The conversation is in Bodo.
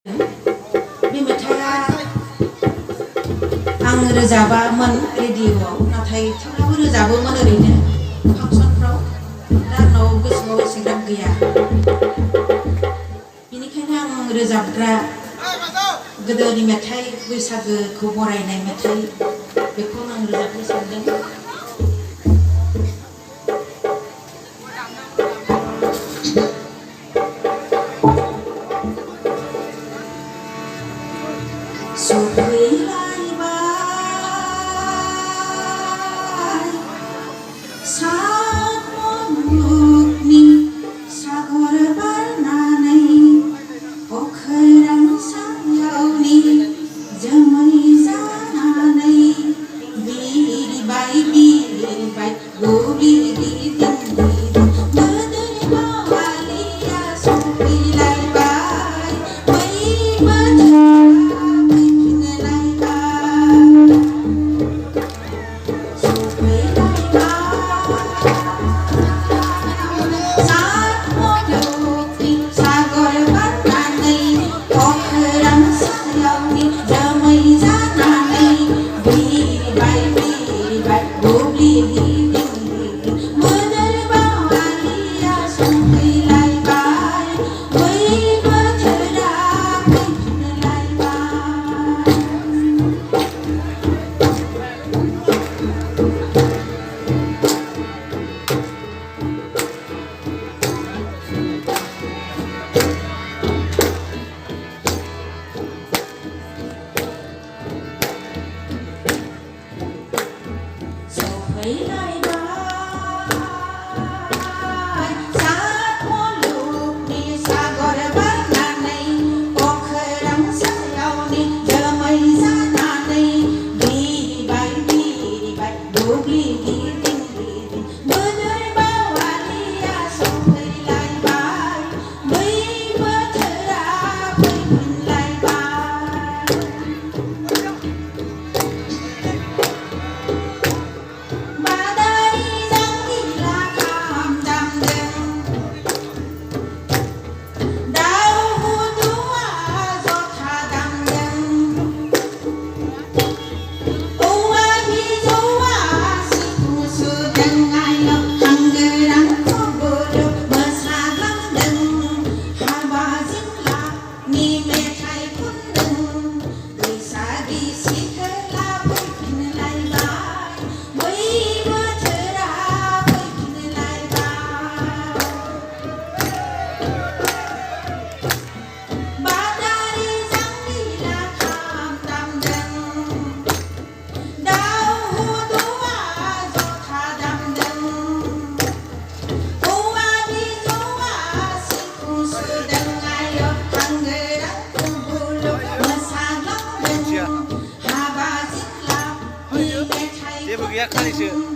बे मेथाइआ आं रोजाबामोन रेडिअआव नाथाय थेवब्लाबो रोजाबोमोन ओरैनो फांसनफ्राव दा आंनाव गोसोआव एसेग्राब गैया बेनिखायनो आं रोजाबग्रा गोदोनि मेथाइ बैसागोखौ बरायनाय मेथाइ बेखौ आं रोजाबनो सानदों। सफैलायबाय सात मुलुगनि सागर बारनानै अख्रां सायावनि जोमै जानानै बिरबाय बुब्लिगिदिं मोदोर बावालिया सफैलायबाय बै जेबो गैया खालिसो